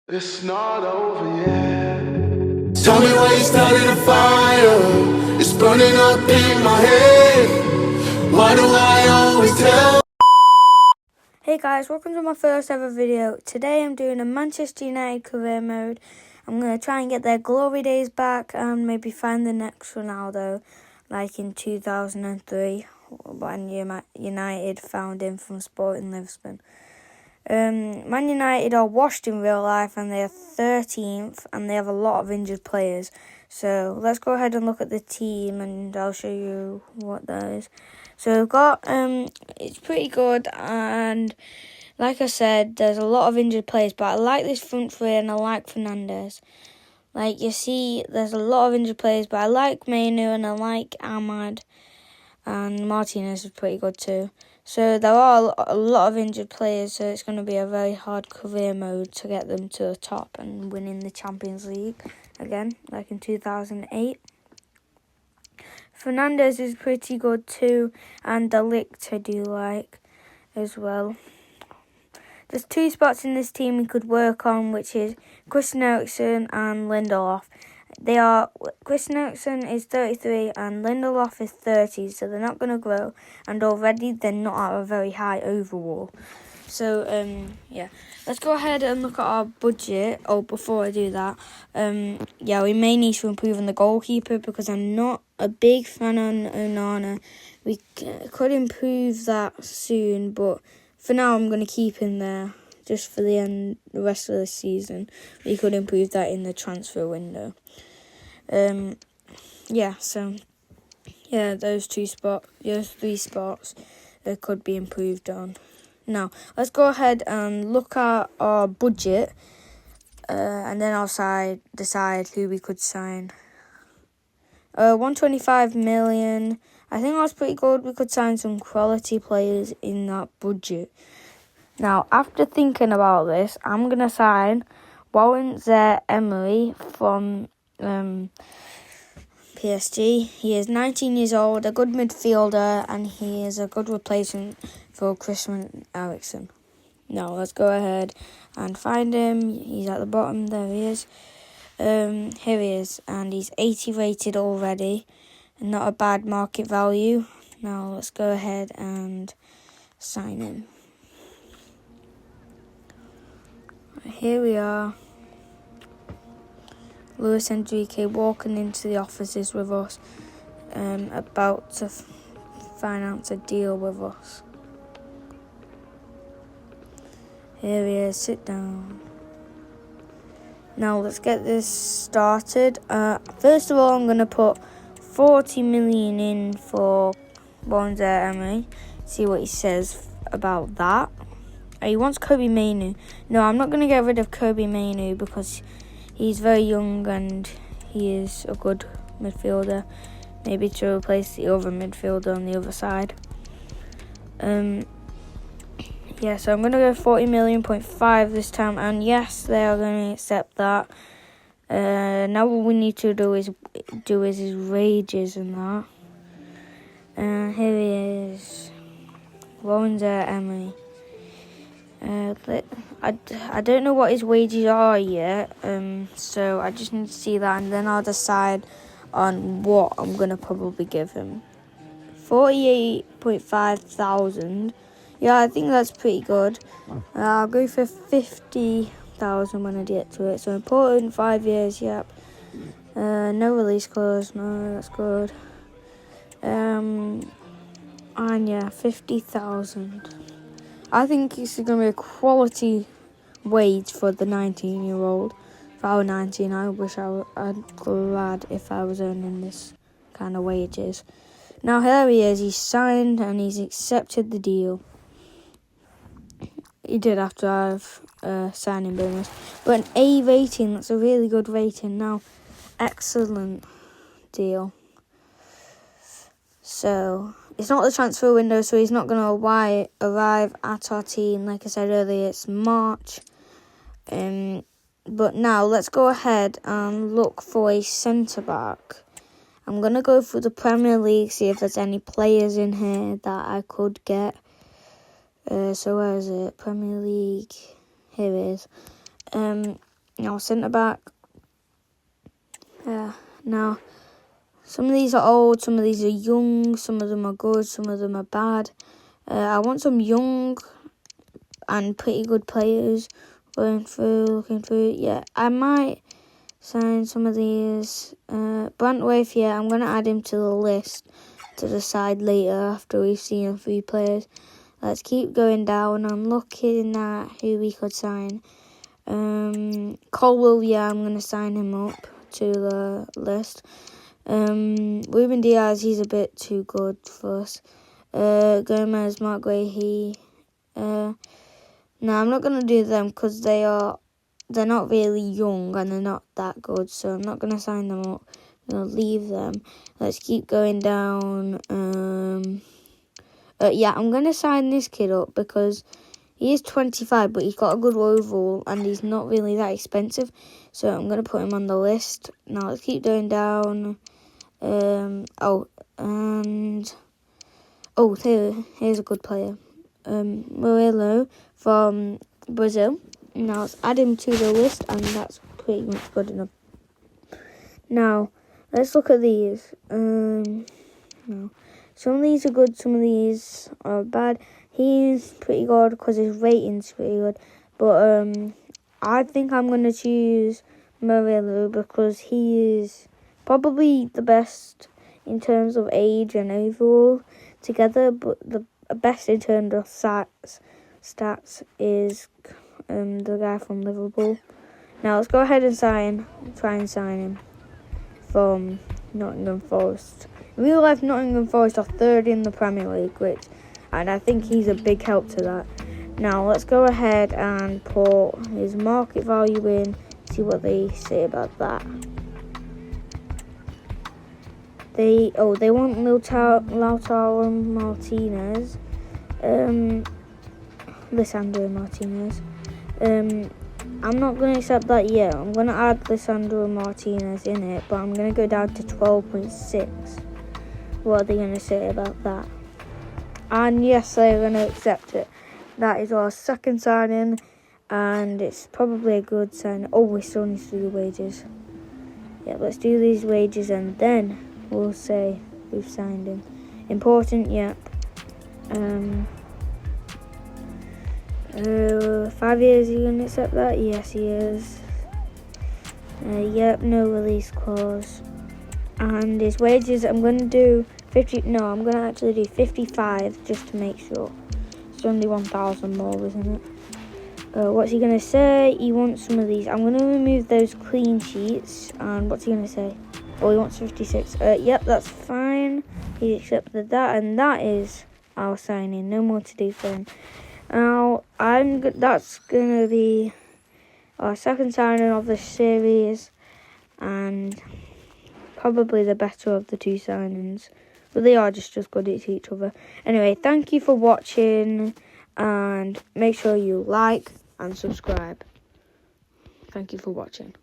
It's not over yet. Tell me why you started a fire. It's burning up in my head. Why do I always tell? Hey guys, welcome to my first ever video. Today I'm doing a Manchester United career mode. I'm going to try and get their glory days back and maybe find the next Ronaldo, like in 2003 when United found him from Sporting Lisbon. Man United are washed in real life and they are 13th and they have a lot of injured players. So let's go ahead and look at the team and I'll show you what that is. So we've got, it's pretty good, and like I said, there's a lot of injured players, but I like this front three and I like Fernandes. Like you see, there's a lot of injured players, but I like Mainu and I like Ahmad, and Martinez is pretty good too. So there are a lot of injured players, so it's going to be a very hard career mode to get them to the top and winning the Champions League again, like in 2008. Fernandes is pretty good too, and De Ligt I do like as well. There's two spots in this team we could work on, which is Christian Eriksen and Lindelof. Christian Eriksen is 33 and Lindelof is 30, so they're not going to grow, and already they're not at a very high overall. So, yeah, let's go ahead and look at our budget. Oh, before I do that, yeah, we may need to improve on the goalkeeper because I'm not a big fan on Onana. We could improve that soon, but for now I'm going to keep him there just for the rest of the season. We could improve that in the transfer window. Yeah, so, yeah, those three spots could be improved on. Now, let's go ahead and look at our budget, and then I'll decide who we could sign. 125 million. I think that's pretty good. We could sign some quality players in that budget. Now, after thinking about this, I'm going to sign Warren Zaire-Emery from PSG. He is 19 years old, a good midfielder, and he is a good replacement for Christian Eriksen. Now, let's go ahead and find him. He's at the bottom. There he is. Here he is, and he's 80 rated already, and not a bad market value. Now, let's go ahead and sign him. Here we are. Luis Enrique walking into the offices with us, about to finance a deal with us. Here he is, sit down. Now let's get this started. First of all, I'm going to put 40 million in for Warren Zaire-Emery. See what he says about that. He wants Kobbie Mainoo. No, I'm not going to get rid of Kobbie Mainoo because he's very young and he is a good midfielder. Maybe to replace the other midfielder on the other side. Yeah, so I'm going to go 40 million.5 this time. And yes, they are going to accept that. Now what we need to do is his wages and that. Here he is. Warren Zaire-Emery. I don't know what his wages are yet, so I just need to see that, and then I'll decide on what I'm going to probably give him. 48.5 thousand. Yeah, I think that's pretty good. I'll go for 50,000 when I get to it. So important, 5 years, yep. No release clause, no, that's good. And yeah, 50,000. I think it's going to be a quality wage for the 19-year-old. If I were 19, I wish I'd glad if I was earning this kind of wages. Now here he is, he's signed and he's accepted the deal. He did after I've signing bonus. But an A rating, that's a really good rating. Now, excellent deal. So, it's not the transfer window, so he's not going to arrive at our team. Like I said earlier, it's March. But now, let's go ahead and look for a centre-back. I'm going to go through the Premier League, see if there's any players in here that I could get. So where is it? Premier League. Here it is. Now, centre back. Now, some of these are old, some of these are young, some of them are good, some of them are bad. I want some young and pretty good players looking through. Yeah, I might sign some of these. Brantwaite, yeah, I'm going to add him to the list to decide later after we've seen a few players. Let's keep going down. I'm looking at who we could sign. Colwell, yeah, I'm going to sign him up to the list. Ruben Diaz, he's a bit too good for us. Gomez, Mark Guehi. No, I'm not going to do them because they're not really young and they're not that good, so I'm not going to sign them up. I'm going to leave them. Let's keep going down. Yeah, I'm going to sign this kid up because he is 25, but he's got a good overall and he's not really that expensive, so I'm going to put him on the list. Now, let's keep going down. Here's a good player. Morello from Brazil. Now, let's add him to the list, and that's pretty much good enough. Now, let's look at these. No. Some of these are good, some of these are bad. He's pretty good because his rating's pretty good. But I think I'm going to choose Morello because he is probably the best in terms of age and overall together. But the best in terms of stats is the guy from Liverpool. Now let's go ahead and try and sign him from Nottingham Forest. In real life, Nottingham Forest are third in the Premier League, and I think he's a big help to that. Now let's go ahead and put his market value in, see what they say about that. They want Lautaro Martinez, Lisandro Martinez. I'm not going to accept that yet. I'm going to add Lisandro Martinez in it, but I'm going to go down to 12.6. What are they going to say about that? And yes, they're going to accept it. That is our second signing, and it's probably a good sign. Oh, we still need to do the wages. Yeah, let's do these wages, and then we'll say we've signed him. Important, yep. 5 years, are you going to accept that? Yes, he is. Yep, no release clause. And his wages, I'm going to do 50. No, I'm going to actually do 55 just to make sure. It's only 1,000 more, isn't it? What's he going to say? He wants some of these. I'm going to remove those clean sheets. And what's he going to say? Oh, he wants 56. Yep, that's fine. He accepted that, and that is our signing. No more to do for him. Now, that's going to be our second signing of the series, and probably the better of the two signings. But they are just as good as each other. Anyway, thank you for watching, and make sure you like and subscribe. Thank you for watching.